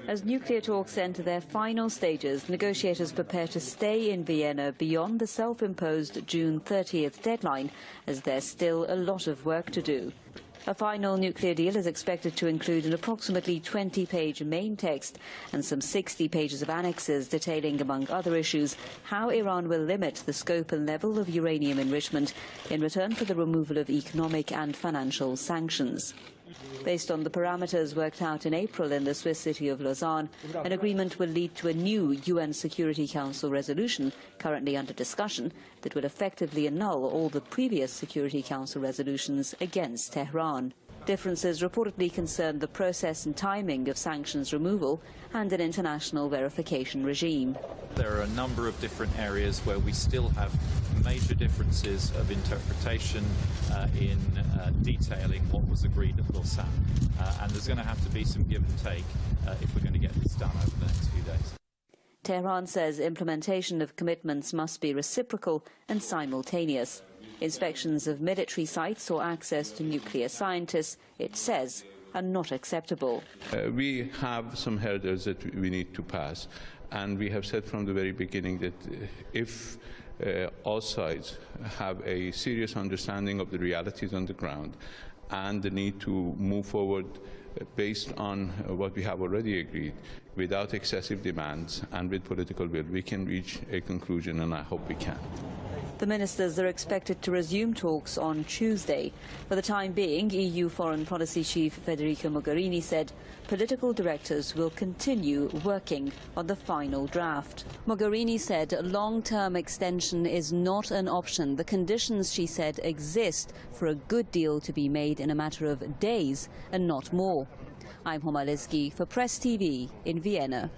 As nuclear talks enter their final stages, negotiators prepare to stay in Vienna beyond the self-imposed June 30th deadline, as there's still a lot of work to do. A final nuclear deal is expected to include an approximately 20-page main text and some 60 pages of annexes detailing, among other issues, how Iran will limit the scope and level of uranium enrichment in return for the removal of economic and financial sanctions. Based on the parameters worked out in April in the Swiss city of Lausanne, an agreement will lead to a new UN Security Council resolution currently under discussion that would effectively annul all the previous Security Council resolutions against Tehran. Differences reportedly concern the process and timing of sanctions removal and an international verification regime. There are a number of different areas where we still have major differences of interpretation in detailing what was agreed at Lausanne. And there's going to have to be some give and take if we're going to get this done over the next few days. Tehran says implementation of commitments must be reciprocal and simultaneous. Inspections of military sites or access to nuclear scientists, it says, are not acceptable. We have some hurdles that we need to pass, and we have said from the very beginning that if all sides have a serious understanding of the realities on the ground and the need to move forward based on what we have already agreed, without excessive demands and with political will, we can reach a conclusion, and I hope we can. The ministers are expected to resume talks on Tuesday. For the time being, EU Foreign Policy Chief Federica Mogherini said political directors will continue working on the final draft. Mogherini said long-term extension is not an option. The conditions, she said, exist for a good deal to be made in a matter of days and not more. I'm Homaliski for Press TV in Vienna.